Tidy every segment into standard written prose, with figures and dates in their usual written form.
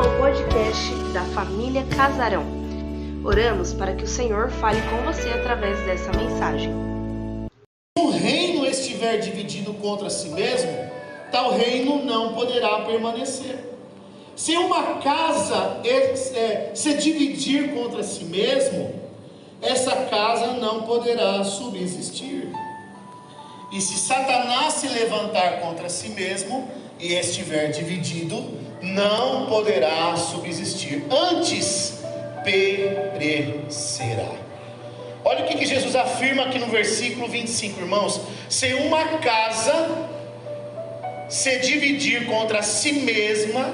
ao podcast da família Casarão. Oramos para que o Senhor fale com você através dessa mensagem. Se o reino estiver dividido contra si mesmo, tal reino não poderá permanecer. Se uma casa se dividir contra si mesmo, essa casa não poderá subsistir. E se Satanás se levantar contra si mesmo e estiver dividido, não poderá subsistir, antes perecerá. Olha o que Jesus afirma aqui no versículo 25, irmãos. Se uma casa se dividir contra si mesma,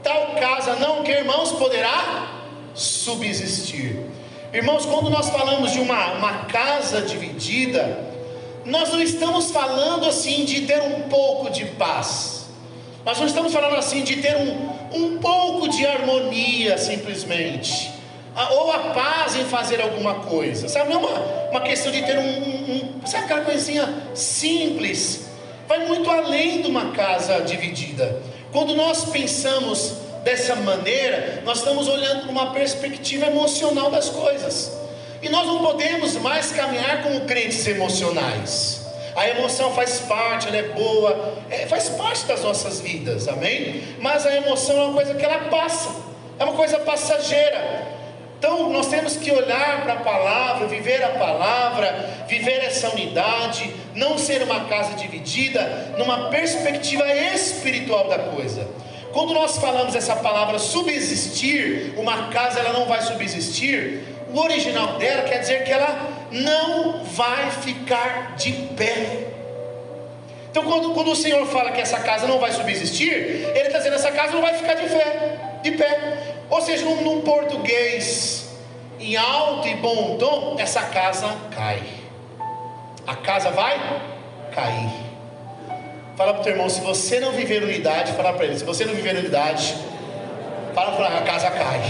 tal casa não, que irmãos, poderá subsistir. Irmãos, quando nós falamos de uma casa dividida, nós não estamos falando assim de ter um pouco de paz. Nós não estamos falando assim de ter um pouco de harmonia simplesmente, ou a paz em fazer alguma coisa, sabe? Não é uma questão de ter sabe, aquela coisinha simples. Vai muito além de uma casa dividida. Quando nós pensamos dessa maneira, nós estamos olhando para uma perspectiva emocional das coisas, e nós não podemos mais caminhar como crentes emocionais. A emoção faz parte, ela é boa, faz parte das nossas vidas, amém? Mas a emoção é uma coisa que ela passa, é uma coisa passageira. Então nós temos que olhar para a palavra, viver essa unidade, não ser uma casa dividida, numa perspectiva espiritual da coisa. Quando nós falamos essa palavra subsistir, uma casa ela não vai subsistir, o original dela quer dizer que ela não vai ficar de pé. Então quando o Senhor fala que essa casa não vai subsistir, Ele está dizendo que essa casa não vai ficar de pé. Ou seja, num português em alto e bom tom, essa casa cai. A casa vai cair. Fala para o teu irmão, se você não viver unidade, fala para ele, se você não viver unidade, fala para ele, a casa cai.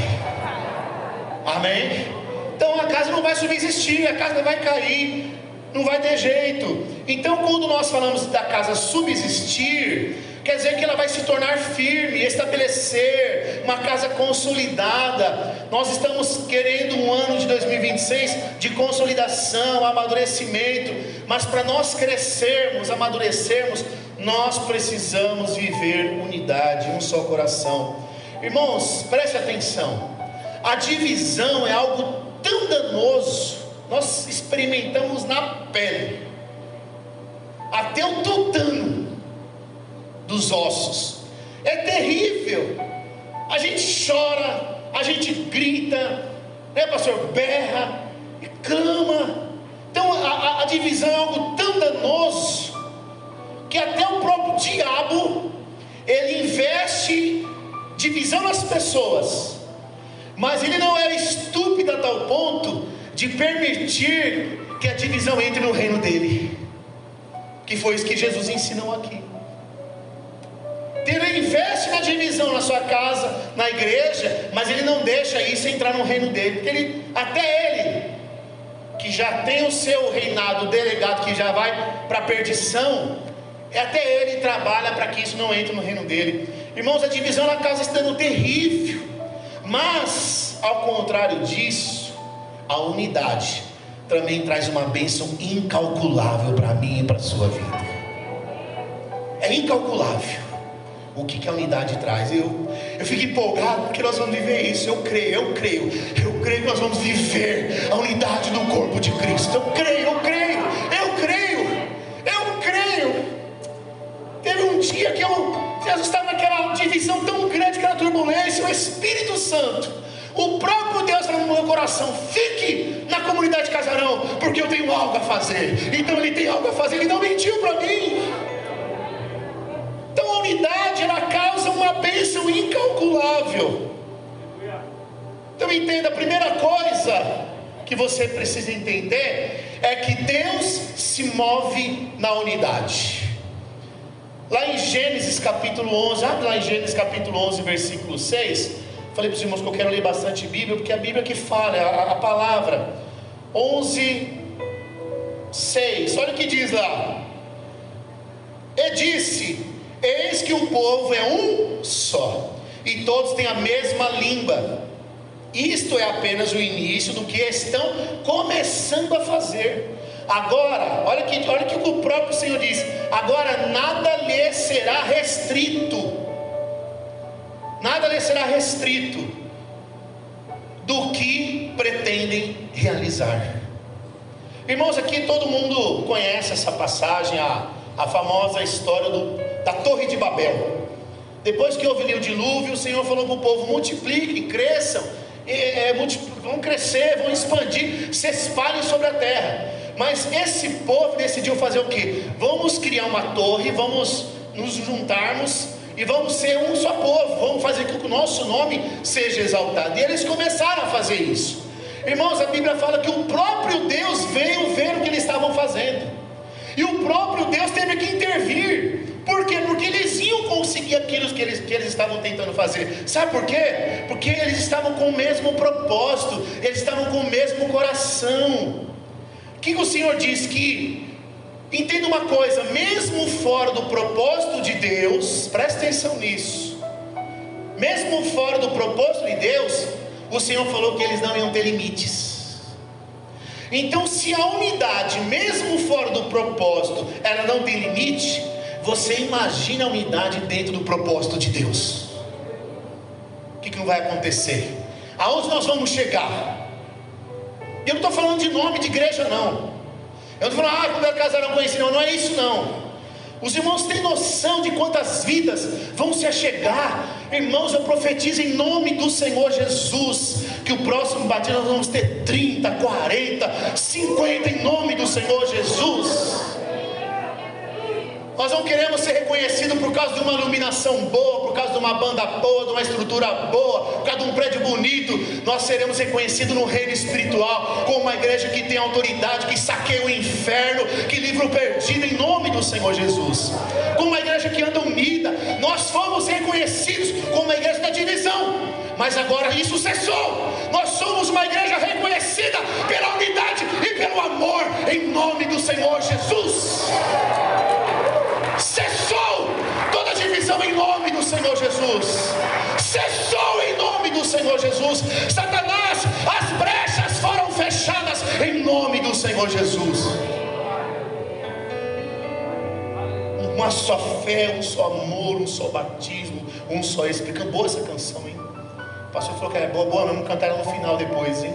Amém? Então a casa não vai subsistir, a casa vai cair, não vai ter jeito. Então quando nós falamos da casa subsistir, quer dizer que ela vai se tornar firme, estabelecer uma casa consolidada. Nós estamos querendo um ano de 2026 de consolidação, amadurecimento, mas para nós crescermos, amadurecermos, nós precisamos viver unidade, um só coração. Irmãos, preste atenção, a divisão é algo tão danoso, nós experimentamos na pele, até o tutano dos ossos, é terrível. A gente chora, a gente grita, né, pastor? Berra e clama. Então a divisão é algo tão danoso que até o próprio diabo ele investe divisão nas pessoas, mas ele não é estúpido a tal ponto de permitir que a divisão entre no reino dele, que foi isso que Jesus ensinou aqui. Ele investe na divisão na sua casa, na igreja, mas ele não deixa isso entrar no reino dele, porque até ele, que já tem o seu reinado delegado, que já vai para a perdição, até ele trabalha para que isso não entre no reino dele. Irmãos, a divisão na casa está sendo terrível, mas ao contrário disso, a unidade também traz uma bênção incalculável para mim e para a sua vida. É incalculável o que a unidade traz. Eu fico empolgado porque nós vamos viver isso. Eu creio que nós vamos viver a unidade do corpo de Cristo. Eu creio. Teve um dia que Jesus estava naquela divisão tão grande, aquela turbulência, o Espírito Santo, o próprio Deus falou no meu coração: fique na comunidade Casarão, porque eu tenho algo a fazer. Então ele tem algo a fazer, ele não mentiu para mim. Então a unidade, ela causa uma bênção incalculável. Então entenda, a primeira coisa que você precisa entender é que Deus se move na unidade. Lá em Gênesis capítulo 11, abre lá em Gênesis capítulo 11, versículo 6. Falei para os irmãos que eu quero ler bastante Bíblia, porque é a Bíblia que fala, a palavra. 11, 6, olha o que diz lá. E disse: eis que o povo é um só, e todos têm a mesma língua. Isto é apenas o início do que estão começando a fazer. Agora, olha que o próprio Senhor diz: agora nada lhe será restrito. Nada lhe será restrito do que pretendem realizar. Irmãos, aqui todo mundo conhece essa passagem, a famosa história da Torre de Babel. Depois que houve o dilúvio, o Senhor falou para o povo: multipliquem, cresçam, vão crescer, vão expandir, se espalhem sobre a terra. Mas esse povo decidiu fazer o quê? Vamos criar uma torre, vamos nos juntarmos e vamos ser um só povo, vamos fazer com que o nosso nome seja exaltado. E eles começaram a fazer isso. Irmãos, a Bíblia fala que o próprio Deus veio ver o que eles estavam fazendo, e o próprio Deus teve que intervir. Por quê? Porque eles iam conseguir aquilo que eles estavam tentando fazer. Sabe por quê? Porque eles estavam com o mesmo propósito, eles estavam com o mesmo coração. O que o Senhor diz? Que, entenda uma coisa, mesmo fora do propósito de Deus, presta atenção nisso, mesmo fora do propósito de Deus, o Senhor falou que eles não iam ter limites. Então, se a unidade, mesmo fora do propósito, ela não tem limite, você imagina a unidade dentro do propósito de Deus. O que não vai acontecer? Aonde nós vamos chegar? Eu não estou falando de nome de igreja, não. Eu não estou falando, quando eu casarão com esse, não é isso, não. Os irmãos têm noção de quantas vidas vão se achegar? Irmãos, eu profetizo em nome do Senhor Jesus, que o próximo batismo nós vamos ter 30, 40, 50 em nome do Senhor Jesus. Nós não queremos ser reconhecidos por causa de uma iluminação boa, por causa de uma banda boa, de uma estrutura boa, por causa de um prédio bonito. Nós seremos reconhecidos no reino espiritual, como uma igreja que tem autoridade, que saqueia o inferno, que livra o perdido em nome do Senhor Jesus, como uma igreja que anda unida. Nós fomos reconhecidos como uma igreja da divisão, mas agora isso cessou. Nós somos uma igreja reconhecida pela unidade e pelo amor em nome do Senhor Jesus. Cessou toda divisão em nome do Senhor Jesus. Cessou em nome do Senhor Jesus. Satanás, as brechas foram fechadas em nome do Senhor Jesus. Uma só fé, um só amor, um só batismo, um só Espírito. Boa essa canção, hein? O pastor falou que é boa, vamos cantar ela no final depois, hein?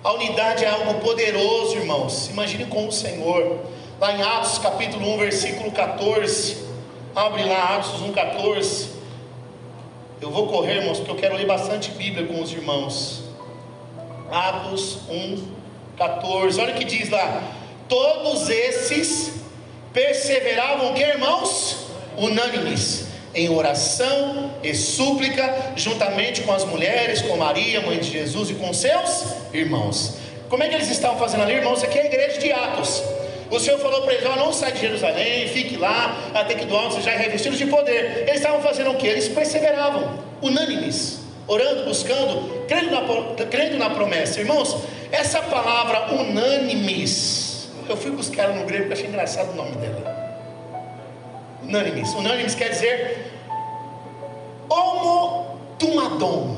A unidade é algo poderoso, irmãos. Imagine com o Senhor. Lá em Atos capítulo 1, versículo 14. Abre lá, Atos 1, 14. Eu vou correr, irmãos, porque eu quero ler bastante Bíblia com os irmãos. Atos 1, 14. Olha o que diz lá: todos esses perseveravam, que irmãos? Unânimes em oração e súplica, juntamente com as mulheres, com Maria, mãe de Jesus, e com seus irmãos. Como é que eles estavam fazendo ali, irmãos? Aqui é a igreja de Atos. O Senhor falou para eles: não sai de Jerusalém, fique lá, até que do alto vocês já revestidos de poder. Eles estavam fazendo o que? Eles perseveravam, unânimes, orando, buscando, crendo na promessa. Irmãos, essa palavra unânimes, eu fui buscar ela no grego porque achei engraçado o nome dela. Unânimes. Unânimes quer dizer homotumadon.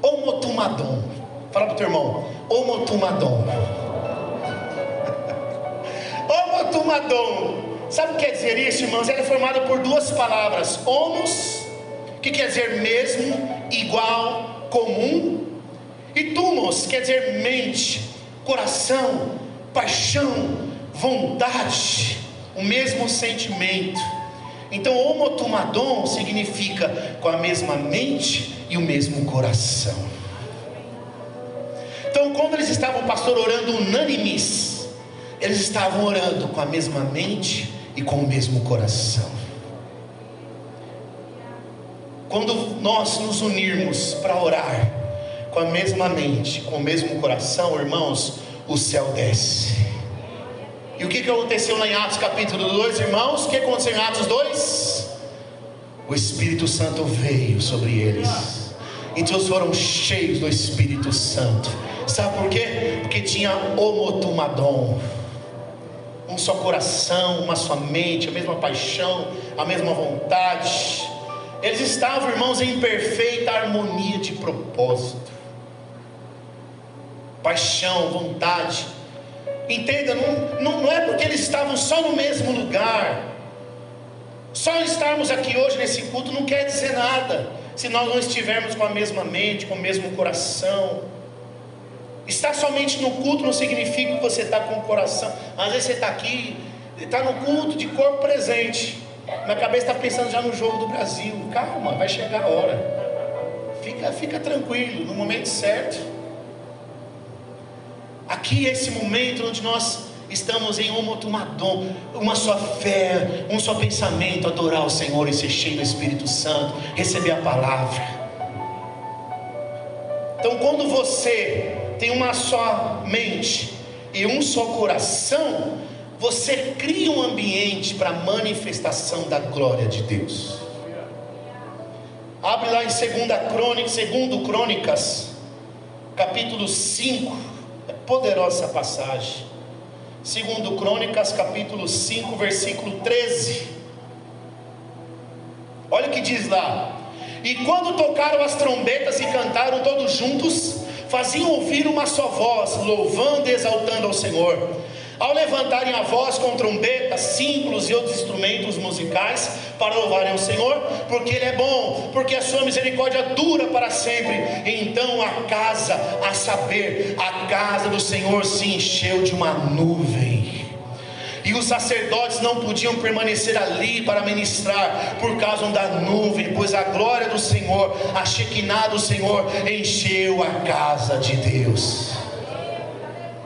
Homotumadon. Fala para o teu irmão: homotumadon. Homotumadon. Sabe o que quer dizer isso, irmãos? Ela é formada por duas palavras: homos, que quer dizer mesmo, igual, comum, e tumos, quer dizer mente, coração, paixão, vontade, o mesmo sentimento. Então homotumadon significa com a mesma mente e o mesmo coração. Então quando eles estavam, pastor, orando unânimes, eles estavam orando com a mesma mente e com o mesmo coração. Quando nós nos unirmos para orar com a mesma mente, com o mesmo coração, irmãos, o céu desce. E o que aconteceu lá em Atos capítulo 2, irmãos? O que aconteceu em Atos 2? O Espírito Santo veio sobre eles, então eles foram cheios do Espírito Santo. Sabe por quê? Porque tinha homotumadon. um só coração, uma só mente, a mesma paixão, a mesma vontade. Eles estavam, irmãos, em perfeita harmonia de propósito, paixão, vontade. Entenda, não é porque eles estavam só no mesmo lugar. Só estarmos aqui hoje nesse culto não quer dizer nada, se nós não estivermos com a mesma mente, com o mesmo coração. Estar somente no culto não significa que você está com o coração. Às vezes você está aqui, está no culto de corpo presente, na cabeça está pensando já no jogo do Brasil. Calma, vai chegar a hora. Fica tranquilo, no momento certo. Aqui é esse momento onde nós estamos em homotumadom, uma só fé, um só pensamento, adorar o Senhor e ser cheio do Espírito Santo, receber a palavra. Então, quando você tem uma só mente e um só coração, você cria um ambiente para a manifestação da glória de Deus. Abre lá em 2 Crônicas, capítulo 5, é poderosa essa passagem. 2 Crônicas, capítulo 5, versículo 13. Olha o que diz lá: e quando tocaram as trombetas e cantaram todos juntos, faziam ouvir uma só voz, louvando e exaltando ao Senhor. Ao levantarem a voz com trombetas, símbolos e outros instrumentos musicais, para louvarem ao Senhor, porque Ele é bom, porque a sua misericórdia dura para sempre. Então a casa do Senhor se encheu de uma nuvem, e os sacerdotes não podiam permanecer ali para ministrar por causa da nuvem, pois a glória do Senhor, a Shekinah do Senhor, encheu a casa de Deus.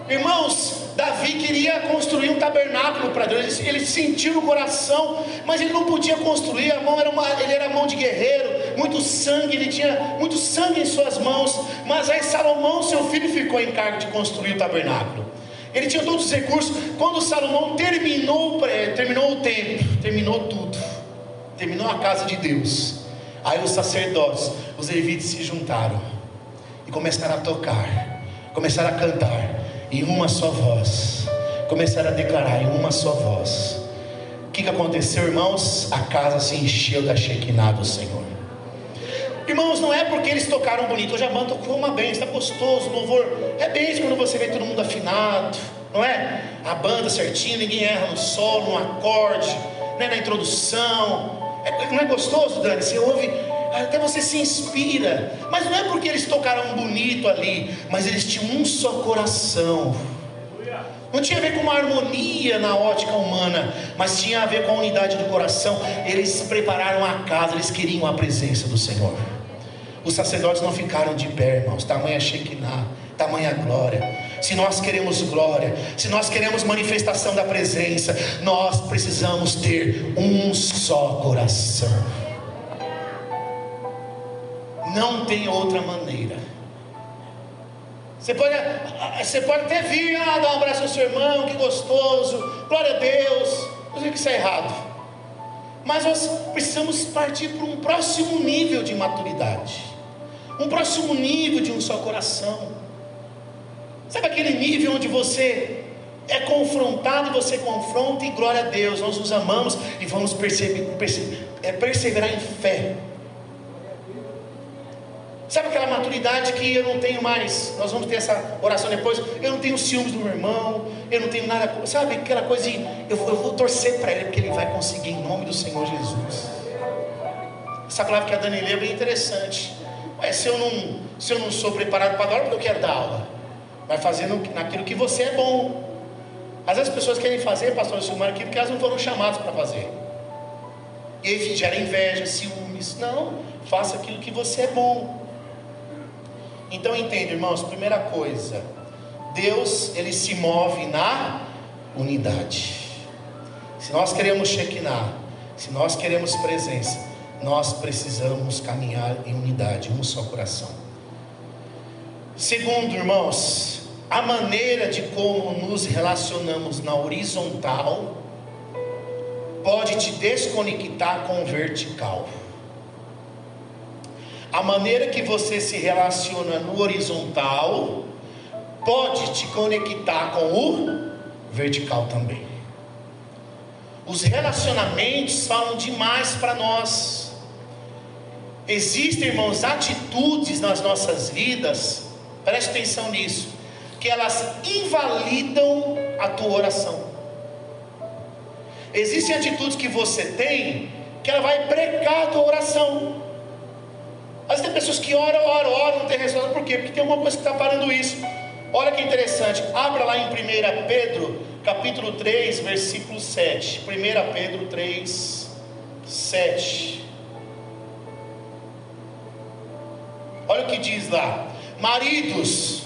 Irmãos, Davi queria construir um tabernáculo para Deus. Ele sentiu no coração, mas ele não podia construir. Ele era mão de guerreiro, muito sangue, ele tinha muito sangue em suas mãos. Mas aí Salomão, seu filho, ficou em cargo de construir o tabernáculo. Ele tinha todos os recursos. Quando Salomão terminou o templo, terminou tudo, terminou a casa de Deus, aí os sacerdotes, os levitas, se juntaram e começaram a tocar, começaram a cantar em uma só voz, começaram a declarar em uma só voz. O que aconteceu, irmãos? A casa se encheu da Shekinah do Senhor. Irmãos, não é porque eles tocaram bonito. Hoje a banda tocou uma benção, está gostoso, o louvor é benção quando você vê todo mundo afinado, não é? A banda certinho, ninguém erra no solo, no acorde, né? Na introdução. Não é gostoso, Dani? Você ouve, até você se inspira. Mas não é porque eles tocaram bonito ali, mas eles tinham um só coração. Não tinha a ver com uma harmonia na ótica humana, mas tinha a ver com a unidade do coração. Eles prepararam a casa, eles queriam a presença do Senhor. Os sacerdotes não ficaram de pé, irmãos. Tamanha Shekinah, tamanha glória. Se nós queremos glória, se nós queremos manifestação da presença, nós precisamos ter um só coração. Não tem outra maneira. Você pode até vir, dar um abraço ao seu irmão, que gostoso, glória a Deus. Não sei que isso é errado, mas nós precisamos partir para um próximo nível de maturidade, um próximo nível de um só coração. Sabe aquele nível onde você é confrontado e você confronta, e glória a Deus, nós nos amamos e vamos perseverar em fé. Sabe aquela maturidade que eu não tenho mais? Nós vamos ter essa oração depois. Eu não tenho ciúmes do meu irmão, eu não tenho nada. Sabe aquela coisa de eu vou torcer para ele, porque ele vai conseguir em nome do Senhor Jesus. Essa palavra que a Dani leu é bem interessante. Mas se eu não sou preparado para dar aula, porque eu quero dar aula, vai fazendo naquilo que você é bom. Às vezes as pessoas querem fazer, pastor Silmar, aquilo que elas não foram chamadas para fazer. E aí gera inveja, ciúmes. Não, faça aquilo que você é bom. Então entenda, irmãos, primeira coisa, Deus, Ele se move na unidade. Se nós queremos Shekinah, se nós queremos presença, nós precisamos caminhar em unidade, um só coração. Segundo, irmãos, a maneira de como nos relacionamos na horizontal pode te desconectar com o vertical. A maneira que você se relaciona no horizontal pode te conectar com o vertical também. Os relacionamentos falam demais para nós. Existem, irmãos, atitudes nas nossas vidas, preste atenção nisso, que elas invalidam a tua oração. Existem atitudes que você tem, que ela vai brecar a tua oração. Às vezes tem pessoas que oram, não tem resposta. Por quê? Porque tem alguma coisa que está parando isso. Olha que interessante, abra lá em 1 Pedro, capítulo 3, versículo 7. 1 Pedro 3, 7. Olha o que diz lá: maridos,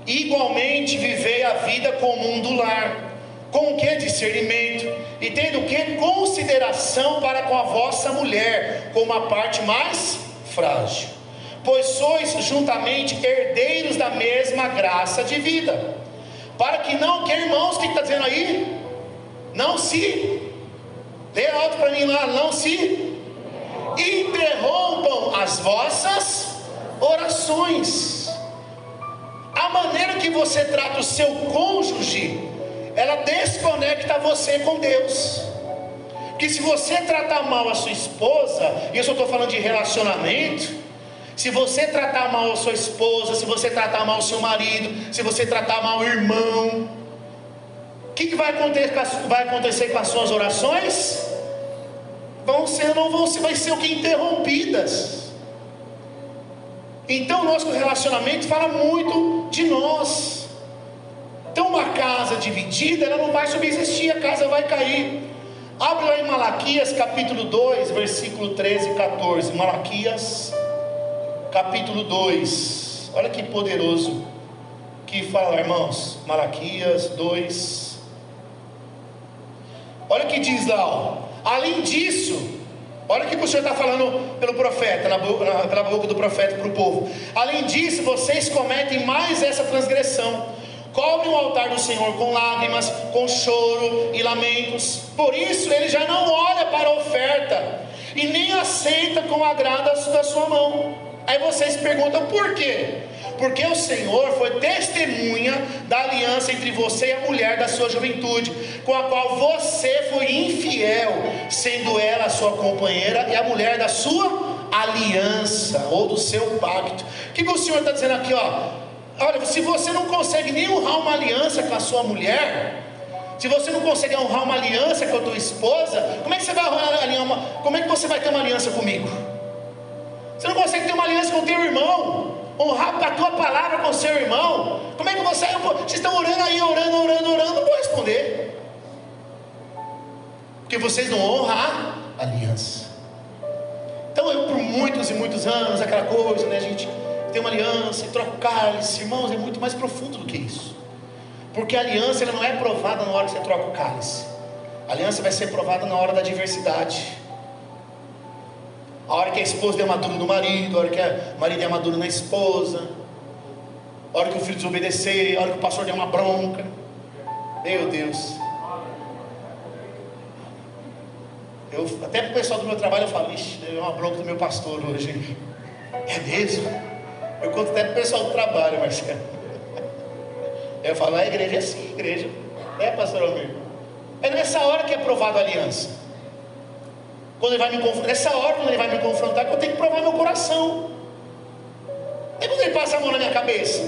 igualmente vivei a vida comum do lar, com o que? Discernimento, e tendo o que? Consideração para com a vossa mulher, como a parte mais frágil, pois sois juntamente herdeiros da mesma graça de vida, para que não, que irmãos, o que está dizendo aí? Não se, lê alto para mim lá, não se interrompam as vossas orações. A maneira que você trata o seu cônjuge, ela desconecta você com Deus. Que se você tratar mal a sua esposa, e eu só estou falando de relacionamento, se você tratar mal a sua esposa, se você tratar mal o seu marido, se você tratar mal o irmão, o que vai acontecer com as suas orações? Vai ser o que? Interrompidas. Então o nosso relacionamento fala muito de nós. Então uma casa dividida, ela não vai subsistir, a casa vai cair. Abre lá em Malaquias capítulo 2, versículo 13 e 14. Malaquias capítulo 2. Olha que poderoso que fala, irmãos. Malaquias 2. Olha o que diz lá, ó. Além disso, olha o que o Senhor está falando pelo profeta, pela boca do profeta para o povo. Além disso, vocês cometem mais essa transgressão: cobrem o altar do Senhor com lágrimas, com choro e lamentos. Por isso ele já não olha para a oferta e nem aceita com agrado da sua mão. Aí vocês perguntam por quê? Porque o Senhor foi testemunha da aliança entre você e a mulher da sua juventude, com a qual você foi infiel, sendo ela a sua companheira e a mulher da sua aliança, ou do seu pacto. O que o Senhor está dizendo aqui, ó? Olha, se você não consegue nem honrar uma aliança com a sua mulher, se você não consegue honrar uma aliança com a tua esposa, como é que você vai como é que você vai ter uma aliança comigo? Você não consegue ter uma aliança com o teu irmão, honrar a tua palavra com o seu irmão. Como é que vocês estão orando aí, orando, não vou responder, porque vocês não honram a aliança. Então eu, por muitos e muitos anos, aquela coisa, né, a gente tem uma aliança e troca o cálice. Irmãos, é muito mais profundo do que isso, porque a aliança ela não é provada na hora que você troca o cálice. A aliança vai ser provada na hora da adversidade, a hora que a esposa é madura no marido, a hora que o marido é maduro na esposa, a hora que o filho desobedecer, a hora que o pastor der uma bronca. Meu Deus, até para o pessoal do meu trabalho eu falo: ixi, deu uma bronca do meu pastor hoje. É mesmo? Eu conto até para o pessoal do trabalho, Marcelo. Eu falo: a igreja é assim, igreja. É, pastor Almir? É nessa hora que é provada a aliança. Quando ele vai me confrontar, nessa hora quando ele vai me confrontar, que eu tenho que provar meu coração. É quando ele passa a mão na minha cabeça.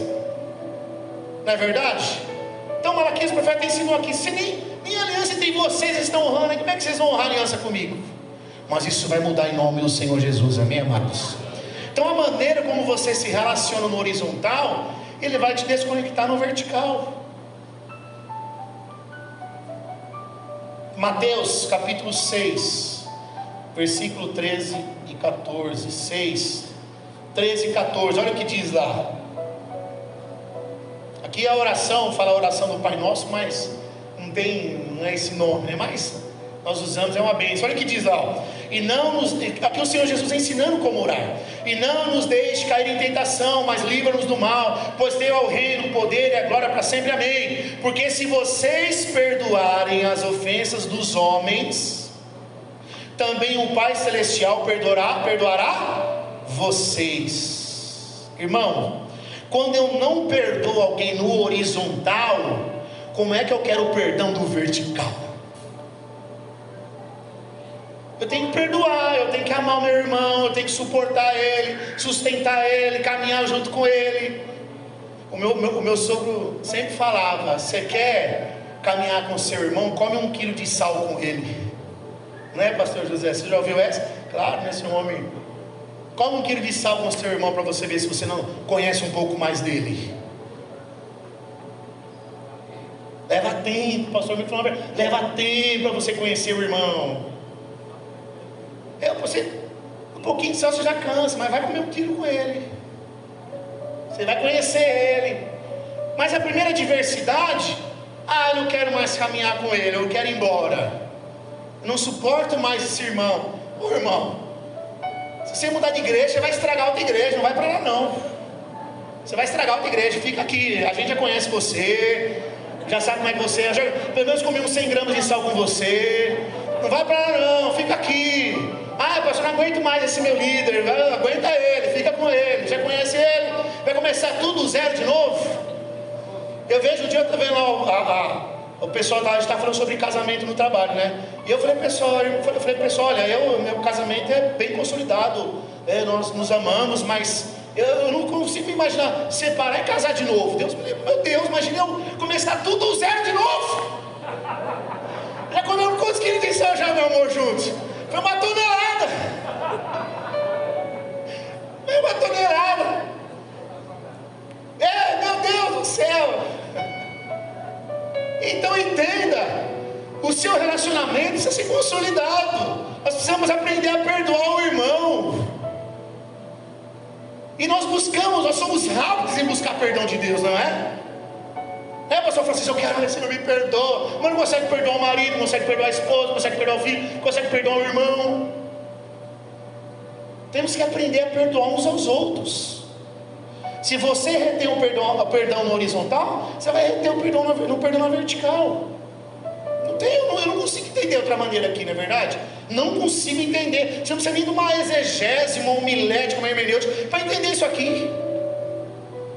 Não é verdade? Então Malaquias, o profeta, ensinou aqui: se nem a aliança entre vocês estão honrando, como é que vocês vão honrar a aliança comigo? Mas isso vai mudar em nome do Senhor Jesus, amém, amados? Então a maneira como você se relaciona no horizontal, ele vai te desconectar no vertical. Mateus capítulo 6, versículo 13 e 14. 6, 13 e 14, olha o que diz lá. Aqui a oração, fala a oração do Pai Nosso, mas não é esse nome, né? Mas nós usamos, é uma bênção. Olha o que diz lá, aqui o Senhor Jesus ensinando como orar: e não nos deixe cair em tentação, mas livra-nos do mal, pois teu é o reino, o poder e a glória para sempre, amém. Porque se vocês perdoarem as ofensas dos homens, também o Pai Celestial perdoará vocês. Irmão, quando eu não perdoo alguém no horizontal, como é que eu quero o perdão do vertical? Eu tenho que perdoar, eu tenho que amar o meu irmão, eu tenho que suportar ele, sustentar ele, caminhar junto com ele. O meu sogro sempre falava: você quer caminhar com seu irmão, come 1 quilo de sal com ele. Não é, pastor José? Você já ouviu essa? Claro, né, seu homem? Come 1 quilo de sal com seu irmão para você ver se você não conhece um pouco mais dele. Leva tempo, pastor me falou, leva tempo para você conhecer o irmão. Um pouquinho de sal você já cansa, mas vai comer 1 quilo com ele. Você vai conhecer ele. Mas a primeira adversidade: eu não quero mais caminhar com ele, eu quero ir embora. Eu não suporto mais esse irmão. Ô irmão, se você mudar de igreja, você vai estragar outra igreja, não vai para lá não. Você vai estragar outra igreja, fica aqui, a gente já conhece você, já sabe como é que você é, pelo menos comemos 100 gramas de sal com você. Não vai para lá não, fica aqui. Pastor, não aguento mais esse meu líder. Aguenta ele, fica com ele, já conhece ele. Vai começar tudo do zero de novo. Eu vejo, um dia eu estou vendo lá o pessoal a gente está falando sobre casamento no trabalho, né? E eu falei pessoal, olha, meu casamento é bem consolidado, nós nos amamos, mas eu não consigo me imaginar separar e casar de novo. Meu Deus, imagina eu começar tudo do zero de novo. Já comemos quantos quilos de sal já, meu amor, juntos? Foi 1 tonelada. Foi 1 tonelada. Meu Deus do céu. Então entenda, o seu relacionamento precisa ser consolidado. Nós precisamos aprender a perdoar o irmão. E nós somos rápidos em buscar perdão de Deus, não é? Pastor Francisco, eu quero, Senhor, me perdoa. Mas não consegue perdoar o marido, não consegue perdoar a esposa, não consegue perdoar o filho, não consegue perdoar o irmão. Temos que aprender a perdoar uns aos outros. Se você retém o perdão no horizontal, você vai reter o perdão na vertical. Eu não consigo entender outra maneira aqui, não é verdade? Não consigo entender. Você não precisa nem de uma exegese, uma homilética, uma hermenêutica para entender isso aqui.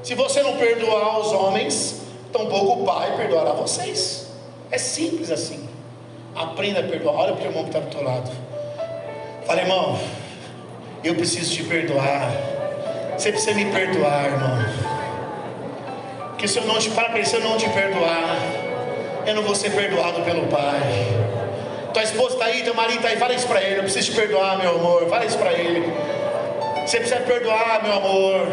Se você não perdoar os homens, tampouco o Pai perdoará vocês. É simples assim. Aprenda a perdoar. Olha para o irmão que está do teu lado. Fala, irmão, eu preciso te perdoar. Você precisa me perdoar, irmão. Porque se eu não te perdoar, eu não vou ser perdoado pelo Pai. Tua esposa está aí, teu marido está aí, fala isso para ele. Eu preciso te perdoar, meu amor. Fala isso para ele. Você precisa perdoar, meu amor.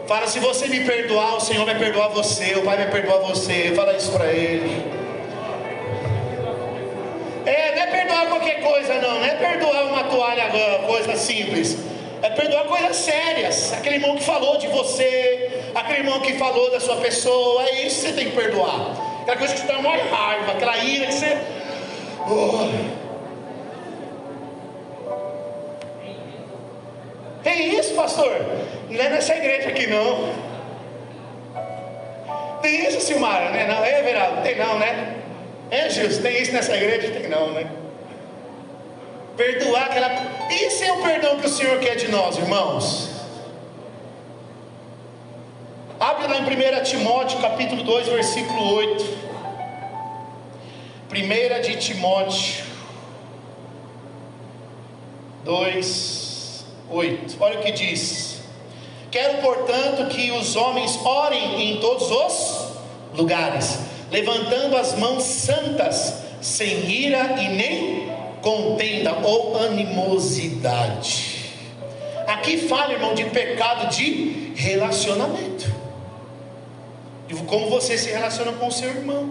Fala, se você me perdoar, o Senhor vai perdoar você, o Pai vai perdoar você. Fala isso para ele. Não é perdoar qualquer coisa não é perdoar uma toalha, coisa simples. É perdoar coisas sérias. Aquele irmão que falou de você, aquele irmão que falou da sua pessoa, é isso que você tem que perdoar. Aquela coisa que te dá uma raiva, aquela ira que você... Tem isso, pastor? Não é nessa igreja aqui não. Tem isso, Silmara, né? Não, Everaldo, tem não, né? Gilson, tem isso nessa igreja? Tem não, né? Perdoar aquela... Isso é o perdão que o Senhor quer de nós, irmãos. Abre lá em 1 Timóteo capítulo 2, versículo 8. 1 de Timóteo 2, 8. Olha o que diz: quero, portanto, que os homens orem em todos os lugares, levantando as mãos santas, sem ira e nem contenda ou animosidade. Aqui fala, irmão, de pecado de relacionamento, de como você se relaciona com o seu irmão.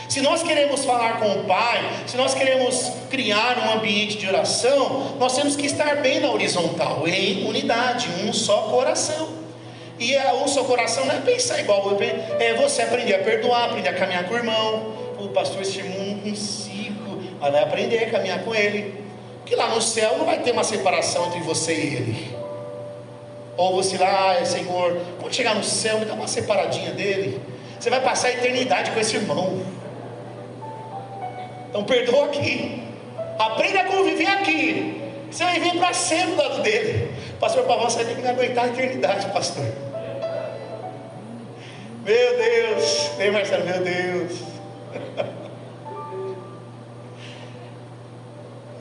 Se nós queremos falar com o Pai, se nós queremos criar um ambiente de oração, nós temos que estar bem na horizontal, em unidade, um só coração. E um só coração não é pensar igual, é você aprender a perdoar, aprender a caminhar com o irmão. O pastor, esse irmão não consigo, mas vai aprender a caminhar com ele. Porque lá no céu não vai ter uma separação entre você e ele. Ou você lá, Senhor, quando chegar no céu, me dá uma separadinha dele. Você vai passar a eternidade com esse irmão. Então perdoa aqui, aprenda a conviver aqui. Você vai vir para sempre do lado dele. Pastor Pavão, você vai ter que me aguentar a eternidade, pastor. Meu Deus. Ei, Marcelo, meu Deus.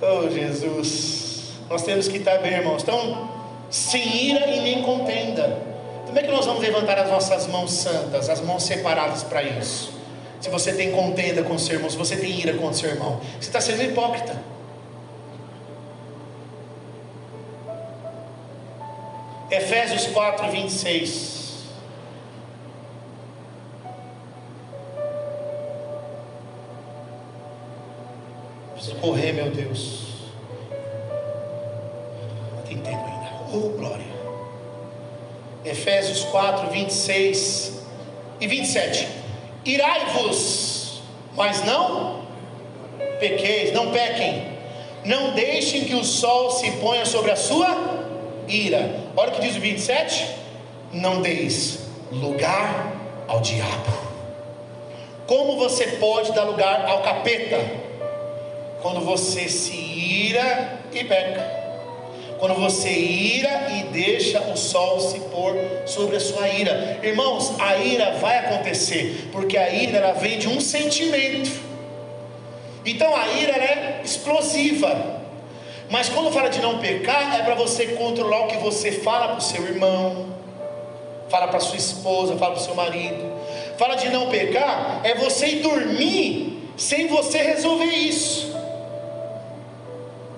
Oh, Jesus. Nós temos que estar bem, irmãos. Então, sem ira e nem contenda. Como é que nós vamos levantar as nossas mãos santas, as mãos separadas para isso? Se você tem contenda com o seu irmão, se você tem ira com o seu irmão, você está sendo hipócrita. Efésios 4, 26. Preciso correr, meu Deus. Não tem tempo ainda. Oh, glória. Efésios 4, 26 e 27. Irai-vos, mas não pequeis, não pequem. Não deixem que o sol se ponha sobre a sua ira. Olha o que diz o 27. Não deis lugar ao diabo. Como você pode dar lugar ao capeta? Quando você se ira e peca. Quando você ira e deixa o sol se pôr sobre a sua ira. Irmãos, a ira vai acontecer, porque a ira ela vem de um sentimento. Então a ira ela é explosiva. Mas quando fala de não pecar, é para você controlar o que você fala para o seu irmão, fala para a sua esposa, fala para o seu marido. Fala de não pecar, é você ir dormir sem você resolver isso.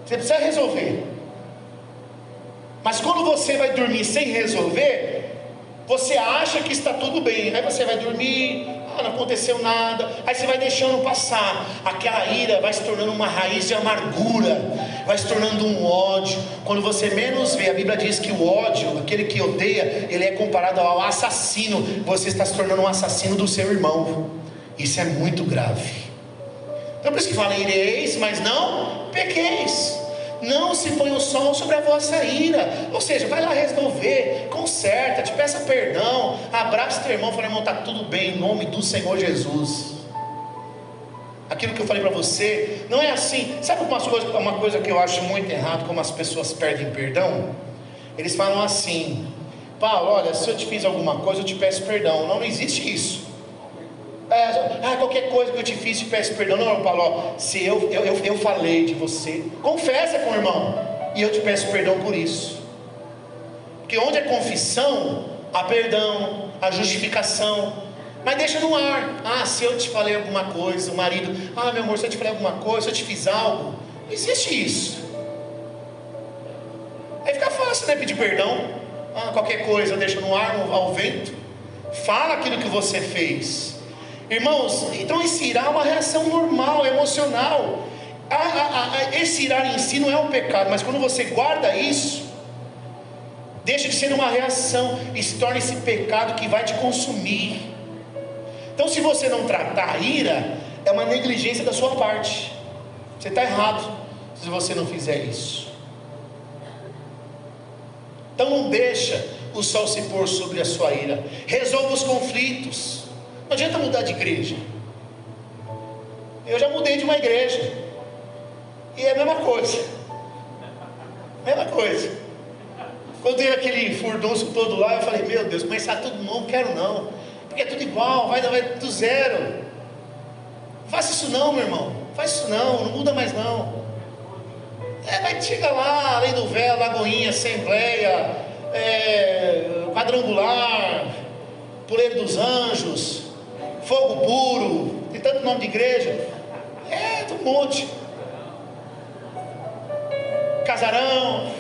Você precisa resolver. Mas quando você vai dormir sem resolver, você acha que está tudo bem. Aí você vai dormir, não aconteceu nada. Aí você vai deixando passar. Aquela ira vai se tornando uma raiz de amargura, vai se tornando um ódio. Quando você menos vê, a Bíblia diz que o ódio, aquele que odeia, ele é comparado ao assassino. Você está se tornando um assassino do seu irmão. Isso é muito grave. Então por isso que fala: ireis, mas não pequeis. Não se põe o sol sobre a vossa ira. Ou seja, vai lá resolver, conserta, te peça perdão, abraça teu irmão, fala: irmão, está tudo bem, em nome do Senhor Jesus. Aquilo que eu falei para você, não é assim. Sabe uma coisa que eu acho muito errado, como as pessoas perdem perdão? Eles falam assim: Paulo, olha, se eu te fiz alguma coisa, eu te peço perdão. Não existe isso. Qualquer coisa que eu te fiz, te peço perdão. Não, Paulo, ó, se eu falei de você, confessa com o irmão, e eu te peço perdão por isso. Porque onde é confissão, há perdão, há justificação. Mas deixa no ar. Se eu te falei alguma coisa, o marido, meu amor, se eu te falei alguma coisa, se eu te fiz algo, não existe isso. Aí fica fácil, né, pedir perdão. Qualquer coisa, deixa no ar, ao vento. Fala aquilo que você fez. Irmãos, então esse irar é uma reação normal, emocional. Esse irar em si não é um pecado, mas quando você guarda isso, deixa de ser uma reação e se torna esse pecado que vai te consumir. Então se você não tratar a ira, é uma negligência da sua parte. Você está errado se você não fizer isso. Então não deixa o sol se pôr sobre a sua ira. Resolva os conflitos. Não adianta mudar de igreja. Eu já mudei de uma igreja, e é a mesma coisa. Mesma coisa. Quando teve aquele furdunço todo lá, eu falei: meu Deus, começar tudo novo, não quero não. Porque é tudo igual, vai do zero. Não faça isso não, meu irmão. Faz isso não muda mais não. Vai chega lá, além do véu, Lagoinha, Assembleia, Quadrangular, Puleiro dos Anjos, Fogo Puro, tem tanto nome de igreja. Tem um monte. Casarão,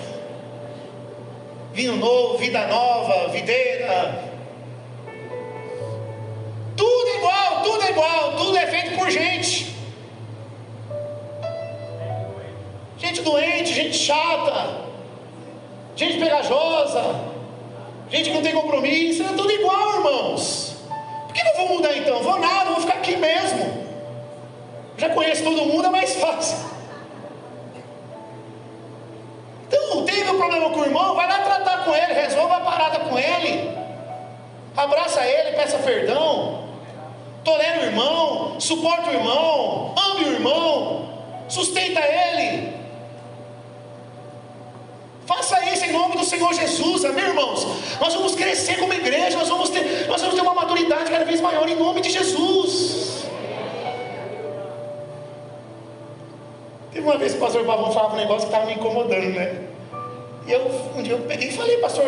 Vinho Novo, Vida Nova, Videira. Tudo é igual, tudo é feito por gente. Gente doente, gente chata, gente pegajosa, gente que não tem compromisso. É tudo igual, irmãos. Por que eu vou mudar então? Vou nada, vou ficar aqui mesmo. Já conheço todo mundo, é mais fácil. Então, teve um problema com o irmão, vai lá tratar com ele, resolva a parada com ele, abraça ele, peça perdão, tolera o irmão, suporta o irmão, ame o irmão, sustenta ele. Faça isso em nome do Senhor Jesus, amém, irmãos? Nós vamos crescer como igreja, nós vamos ter uma maturidade cada vez maior em nome de Jesus. Teve uma vez que o pastor Pavão falava um negócio que estava me incomodando, né? E um dia eu peguei e falei, pastor,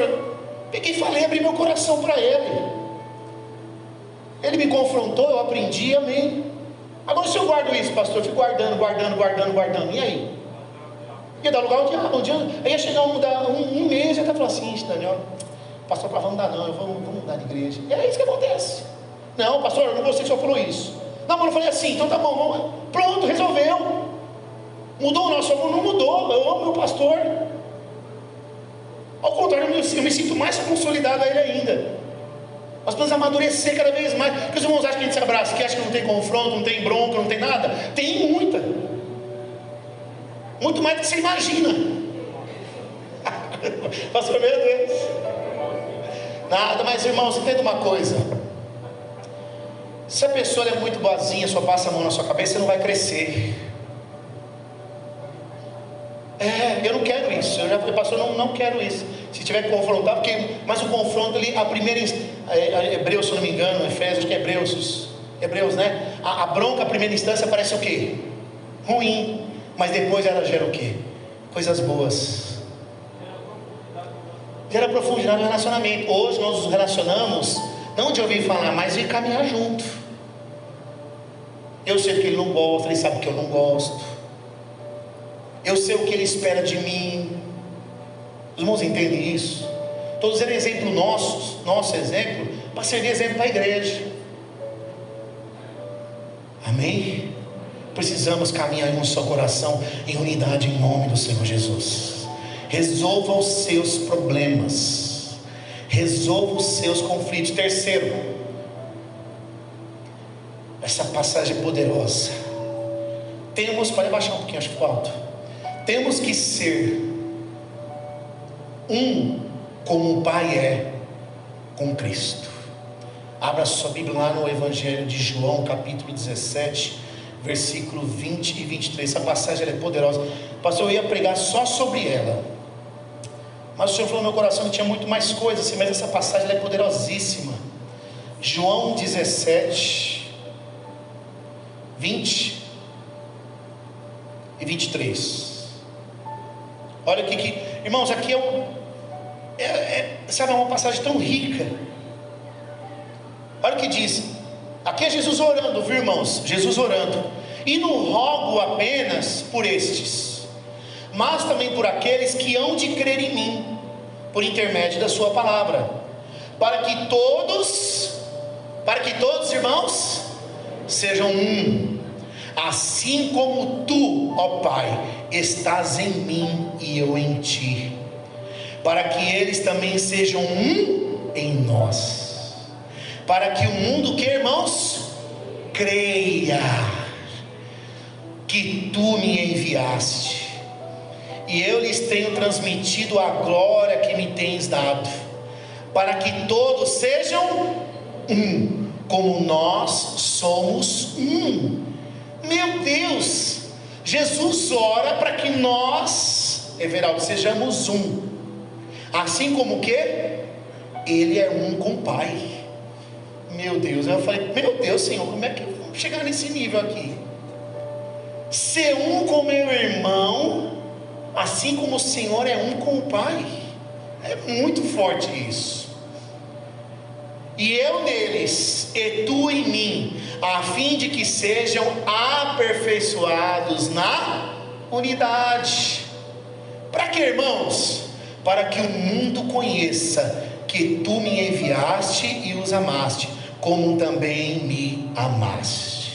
abri meu coração para ele. Ele me confrontou, eu aprendi, amém. Agora se eu guardo isso, pastor, eu fico guardando, e aí? Ia dar lugar um dia, aí ia chegar um mês e até falar assim, Daniel, pastor Pavão não dá não, vamos mudar de igreja. E é isso que acontece. Não, pastor, eu não gostei que o senhor falou isso. Não, mas eu falei assim, então tá bom, vamos. Pronto, resolveu. Mudou o nosso amor? Não mudou, eu amo meu pastor. Ao contrário, eu me sinto mais consolidado a ele ainda. Nós precisamos amadurecer cada vez mais. Porque os irmãos acham que a gente se abraça, que acham que não tem confronto, não tem bronca, não tem nada. Tem muita. Muito mais do que você imagina. Pastor, meu Deus. Nada, mas irmãos, entenda uma coisa. Se a pessoa é muito boazinha, só passa a mão na sua cabeça, você não vai crescer. Eu não quero isso. Eu já falei, pastor, não quero isso. Se tiver que confrontar, mas o confronto ali, a primeira, Hebreus, se eu não me engano, Efésios, acho que é Hebreus, né? A bronca, a primeira instância, parece o quê? Ruim. Mas depois ela gera o quê? Coisas boas. Gera profundidade no relacionamento. Hoje nós nos relacionamos, não de ouvir falar, mas de caminhar junto. Eu sei o que ele não gosta, ele sabe o que eu não gosto. Eu sei o que ele espera de mim. Os irmãos entendem isso? Estou dizendo exemplo nosso exemplo, para servir exemplo para a igreja. Amém? Precisamos caminhar em um só coração, em unidade, em nome do Senhor Jesus. Resolva os seus problemas, resolva os seus conflitos. Terceiro, essa passagem é poderosa. Pode baixar um pouquinho, acho que ficou alto. Temos que ser como o Pai é com Cristo. Abra sua Bíblia lá no Evangelho de João, capítulo 17, versículo 20 e 23. Essa passagem é poderosa. Pastor, eu ia pregar só sobre ela, mas o Senhor falou no meu coração que tinha muito mais coisas assim, mas essa passagem é poderosíssima. João 17, 20 e 23. Olha aqui que, irmãos, aqui sabe, é uma passagem tão rica. Olha o que diz. Aqui é Jesus orando, viu, irmãos? Jesus orando. E não rogo apenas por estes, mas também por aqueles que hão de crer em mim, por intermédio da sua palavra, para que todos, irmãos, sejam um, assim como tu, ó Pai, estás em mim e eu em ti, para que eles também sejam um em nós, para que o mundo, que irmãos, creia que tu me enviaste, e eu lhes tenho transmitido a glória que me tens dado, para que todos sejam um, como nós somos um. Meu Deus, Jesus ora para que nós, Everaldo, sejamos um, assim como que Ele é um com o Pai. Meu Deus, eu falei, meu Deus, Senhor, como é que eu vou chegar nesse nível aqui? Ser um com meu irmão, assim como o Senhor é um com o Pai. É muito forte isso. E eu neles, e tu em mim, a fim de que sejam aperfeiçoados na unidade. Para que, irmãos? Para que o mundo conheça que tu me enviaste e os amaste, como também me amaste.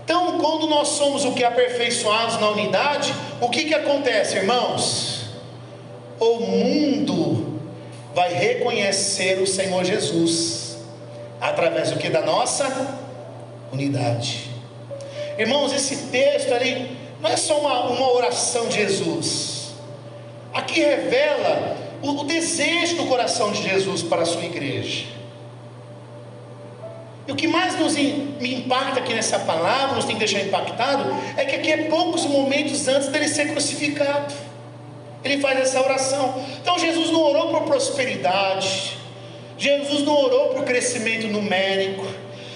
Então, quando nós somos o que? Aperfeiçoados na unidade, o que acontece, irmãos? O mundo vai reconhecer o Senhor Jesus através do que? Da nossa unidade. Irmãos, esse texto ali não é só uma oração de Jesus. Aqui revela o desejo do coração de Jesus para a sua igreja. E o que mais me impacta aqui nessa palavra, nos tem que deixar impactado, é que aqui é poucos momentos antes dele ser crucificado. Ele faz essa oração. Então Jesus não orou por prosperidade, Jesus não orou por crescimento numérico,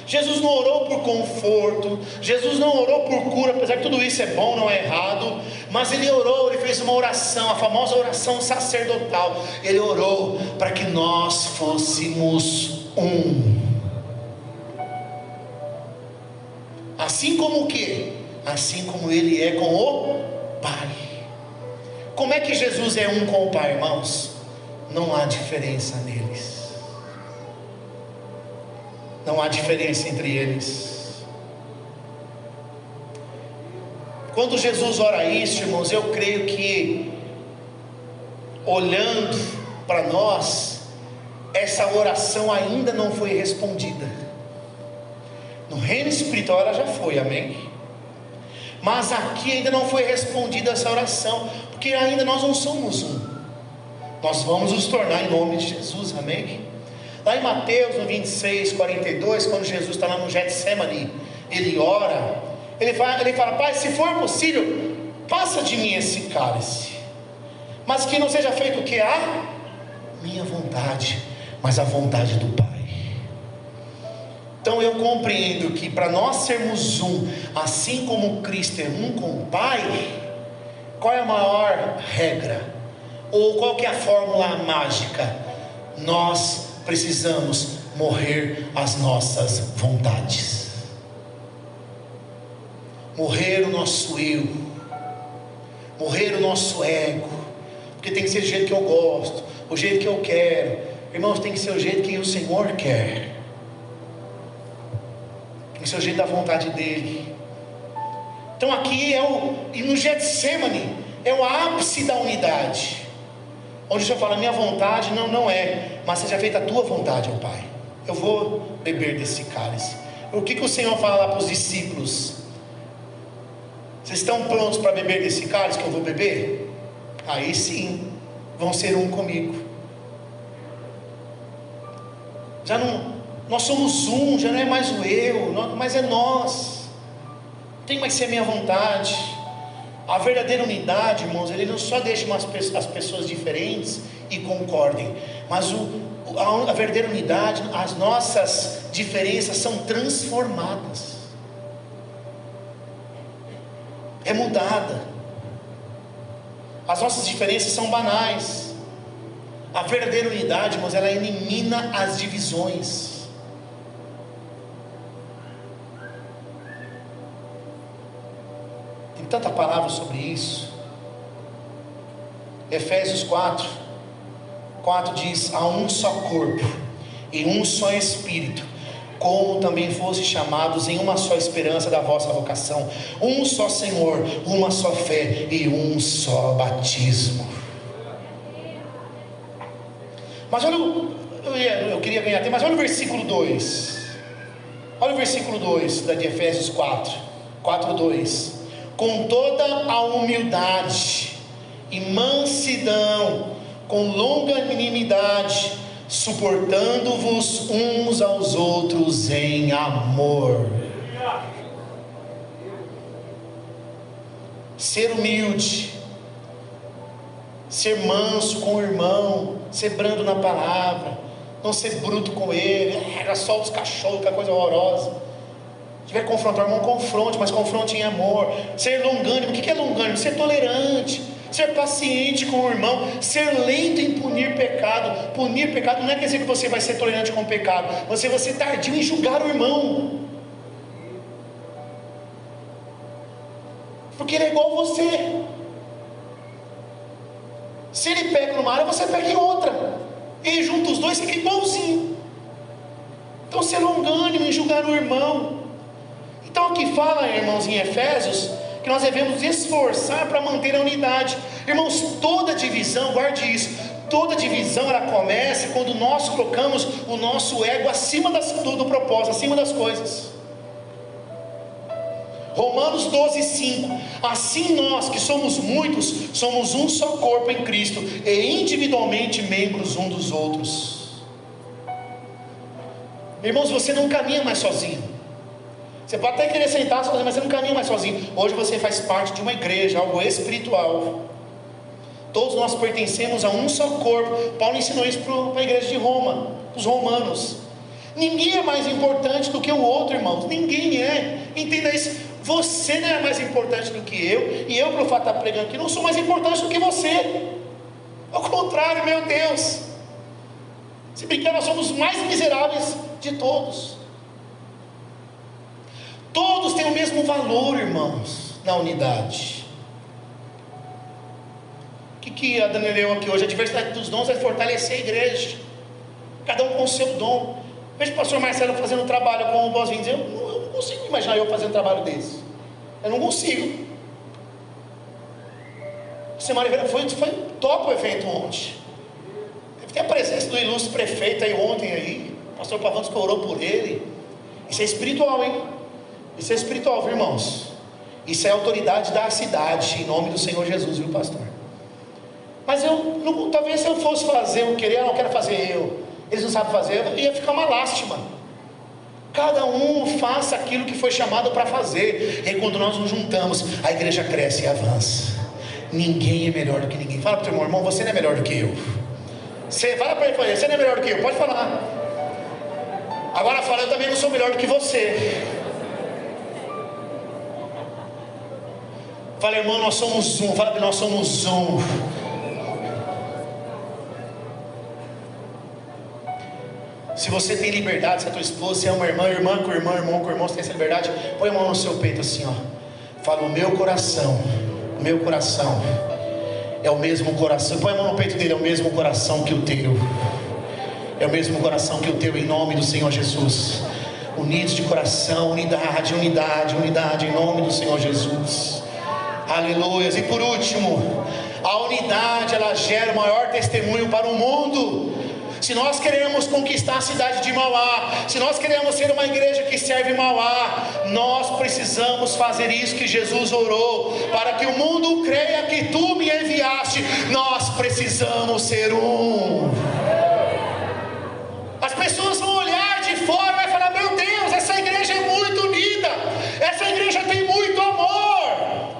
Jesus não orou por conforto, Jesus não orou por cura, apesar que tudo isso é bom, não é errado, mas ele orou, ele fez uma oração, a famosa oração sacerdotal. Ele orou para que nós fôssemos um. Assim como o quê? Assim como ele é com o Pai. Como é que Jesus é um com o Pai, irmãos? Não há diferença neles. Não há diferença entre eles. Quando Jesus ora isso, irmãos, eu creio que, olhando para nós, essa oração ainda não foi respondida. No reino espiritual ela já foi, amém? Mas aqui ainda não foi respondida essa oração, porque ainda nós não somos um. Nós vamos nos tornar em nome de Jesus, amém? Lá em Mateus, no 26, 42, quando Jesus está lá no Getsemane, ele ora, ele fala: Pai, se for possível, passa de mim esse cálice, mas que não seja feito o que? A minha vontade, mas a vontade do Pai. Então eu compreendo que para nós sermos um, assim como Cristo é um com o Pai, qual é a maior regra? Ou qual que é a fórmula mágica? Nós precisamos morrer às nossas vontades, morrer o nosso eu, morrer o nosso ego, porque tem que ser do jeito que eu gosto, o jeito que eu quero. Irmãos, tem que ser o jeito que o Senhor quer, tem que ser o jeito da vontade dEle. Então aqui e no Getsemane é o ápice da unidade, onde o Senhor fala: minha vontade não é, mas seja feita a tua vontade, ó Pai. Eu vou beber desse cálice. O que o Senhor fala lá para os discípulos? Vocês estão prontos para beber desse cálice que eu vou beber? Aí sim, vão ser um comigo. Já não, nós somos um, já não é mais o eu, mas é nós. Não tem mais ser minha vontade. A verdadeira unidade, irmãos, ele não só deixa as pessoas diferentes e concordem, mas a verdadeira unidade, as nossas diferenças são transformadas, é mudada. As nossas diferenças são banais. A verdadeira unidade, irmãos, ela elimina as divisões. Tem tanta palavra sobre isso. Efésios 4 diz: há um só corpo e um só Espírito, como também fossem chamados em uma só esperança da vossa vocação, um só Senhor, uma só fé e um só batismo. Mas olha, eu queria ganhar tempo, mas olha o versículo 2. Olha o versículo 2 de Efésios 4:2. Com toda a humildade e mansidão, com longanimidade, suportando-vos uns aos outros em amor. Ser humilde, ser manso com o irmão, ser brando na palavra, não ser bruto com ele, era só os cachorros, que é coisa horrorosa. Se tiver que confrontar o irmão, confronte, mas confronte em amor. Ser longânimo, o que é longânimo? Ser tolerante, ser paciente com o irmão, ser lento em punir pecado. Punir pecado não é quer dizer que você vai ser tolerante com o pecado, você vai ser tardio em julgar o irmão, porque ele é igual a você. Se ele peca numa área, você peca em outra, e junto os dois fica igualzinho. Então ser longânimo em julgar o irmão. Então aqui fala, irmãos, em Efésios, que nós devemos esforçar para manter a unidade. Irmãos, toda divisão, guarde isso, toda divisão ela começa quando nós colocamos o nosso ego acima do propósito, acima das coisas. Romanos 12:5. Assim nós, que somos muitos, somos um só corpo em Cristo, e individualmente membros um dos outros. Irmãos, você não caminha mais sozinho. Você pode até querer sentar sozinho, mas você não caminha mais sozinho. Hoje você faz parte de uma igreja, algo espiritual. Todos nós pertencemos a um só corpo. Paulo ensinou isso para a igreja de Roma, para os romanos. Ninguém é mais importante do que o outro, irmãos. Ninguém é. Entenda isso. Você não é mais importante do que eu. E eu, pelo fato de estar pregando aqui, não sou mais importante do que você. Ao contrário, meu Deus. Se brincar, nós somos os mais miseráveis de todos. Todos têm o mesmo valor, irmãos, na unidade. O que a Dani leu aqui hoje? A diversidade dos dons vai fortalecer a igreja. Cada um com o seu dom. Veja o pastor Marcelo fazendo um trabalho com o Boas-Vindas. Eu não consigo imaginar eu fazendo um trabalho desse. Eu não consigo. Semana foi top o evento ontem. Deve ter a presença do ilustre prefeito aí ontem aí. O pastor Pavão orou por ele. Isso é espiritual, hein? Isso é espiritual, viu, irmãos? Isso é autoridade da cidade, em nome do Senhor Jesus, viu, pastor? Mas talvez se eu fosse fazer, eu quero fazer eu. Eles não sabem fazer, ia ficar uma lástima. Cada um faça aquilo que foi chamado para fazer. E aí, quando nós nos juntamos, a igreja cresce e avança. Ninguém é melhor do que ninguém. Fala para o teu irmão, você não é melhor do que eu. Fala para ele, você não é melhor do que eu. Pode falar. Agora fala, eu também não sou melhor do que você. Fala, irmão, nós somos um. Fala para ele, nós somos um. Se você tem liberdade, se a tua esposa, se é uma irmã com irmão com irmão, você tem essa liberdade, põe a mão no seu peito assim, ó. Fala, o meu coração é o mesmo coração. Põe a mão no peito dele, é o mesmo coração que o teu. É o mesmo coração que o teu, em nome do Senhor Jesus. Unidos de coração, unidade, em nome do Senhor Jesus. Aleluia. E por último, a unidade, ela gera o maior testemunho para o mundo. Se nós queremos conquistar a cidade de Mauá, se nós queremos ser uma igreja que serve Mauá, nós precisamos fazer isso que Jesus orou, para que o mundo creia que tu me enviaste. Nós precisamos ser um. As pessoas vão olhar de fora e vai falar, meu Deus, essa igreja é muito unida, essa igreja tem muito amor.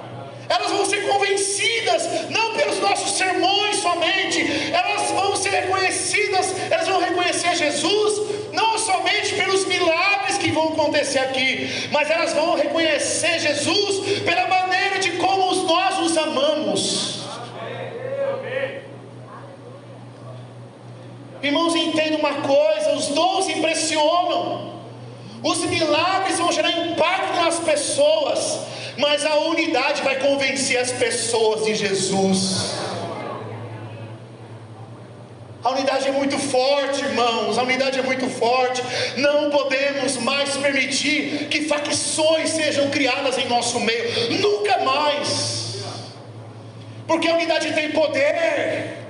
Elas vão ser convencidas, não pelos nossos sermões somente, elas vão ser reconhecidas, elas vão reconhecer Jesus, não somente pelos milagres que vão acontecer aqui, mas elas vão reconhecer Jesus pela maneira de como nós os amamos. Irmãos, entenda uma coisa, os dons impressionam, os milagres vão gerar impacto nas pessoas, mas a unidade vai convencer as pessoas de Jesus. A unidade é muito forte, irmãos, a unidade é muito forte. Não podemos mais permitir que facções sejam criadas em nosso meio, nunca mais, porque a unidade tem poder.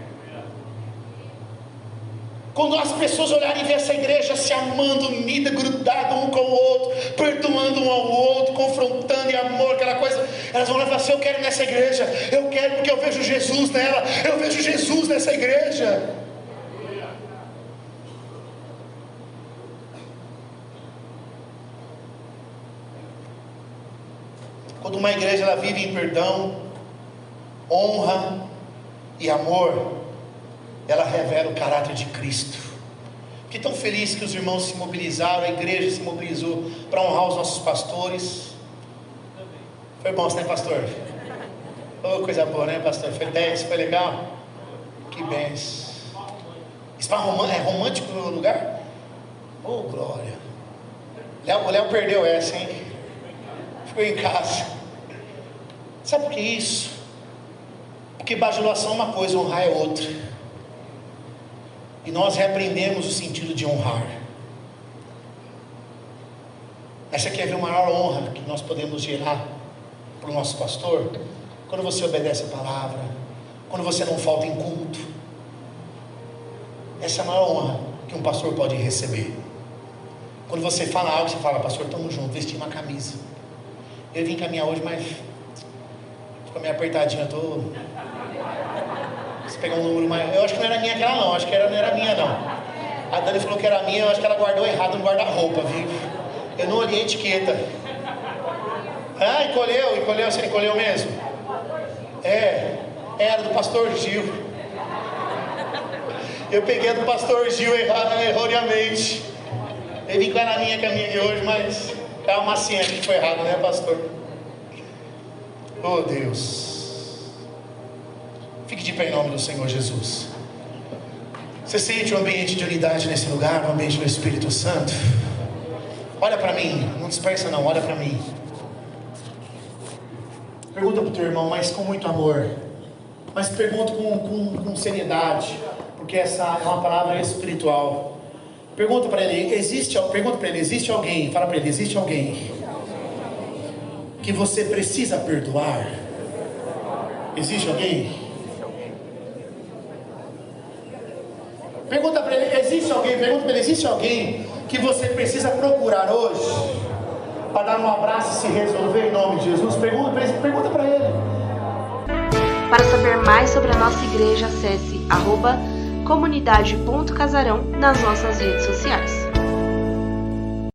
Quando as pessoas olharem e ver essa igreja se amando, unida, grudada um com o outro, perdoando um ao outro, confrontando em amor, aquela coisa, elas vão falar assim, eu quero nessa igreja, eu quero porque eu vejo Jesus nela, eu vejo Jesus nessa igreja. Quando uma igreja ela vive em perdão, honra e amor, ela revela o caráter de Cristo. Fiquei tão feliz que os irmãos se mobilizaram, a igreja se mobilizou para honrar os nossos pastores. Foi bom, né, pastor? Oh, coisa boa, né, pastor? Foi 10, foi legal? Que bênção. Spa é romântico no lugar? Oh, glória. O Léo perdeu essa, hein? Ficou em casa. Sabe por que isso? Porque bajulação é uma coisa, honrar é outra. E nós reaprendemos o sentido de honrar. Essa aqui é a maior honra que nós podemos gerar para o nosso pastor. Quando você obedece a palavra, quando você não falta em culto. Essa é a maior honra que um pastor pode receber. Quando você fala algo, você fala, pastor, estamos juntos, vestir uma camisa. Eu vim caminhar hoje, mas ficou meio apertadinho, eu estou... Se pegar um número mais... Eu acho que não era minha aquela não, acho que não era minha não. A Dani falou que era minha, eu acho que ela guardou errado no guarda-roupa, viu? Eu não olhei a etiqueta. Ah, encolheu, você encolheu mesmo? É. Era do pastor Gil. Eu peguei a do pastor Gil erroneamente. Eu vim com a minha caminha aqui hoje, mas é uma massinha aqui que foi errado, né, pastor? Oh, Deus. Fique de pé em nome do Senhor Jesus. Você sente um ambiente de unidade nesse lugar, um ambiente do Espírito Santo? Olha para mim, não dispersa não, olha para mim. Pergunta para o teu irmão, mas com muito amor. Mas pergunta com seriedade, porque essa é uma palavra espiritual. Pergunta para ele, existe alguém, fala para ele, existe alguém que você precisa perdoar? Existe alguém? Pergunta para ele, existe alguém que você precisa procurar hoje para dar um abraço e se resolver em nome de Jesus? Pergunta para ele. Para saber mais sobre a nossa igreja, acesse @comunidade.casarão nas nossas redes sociais.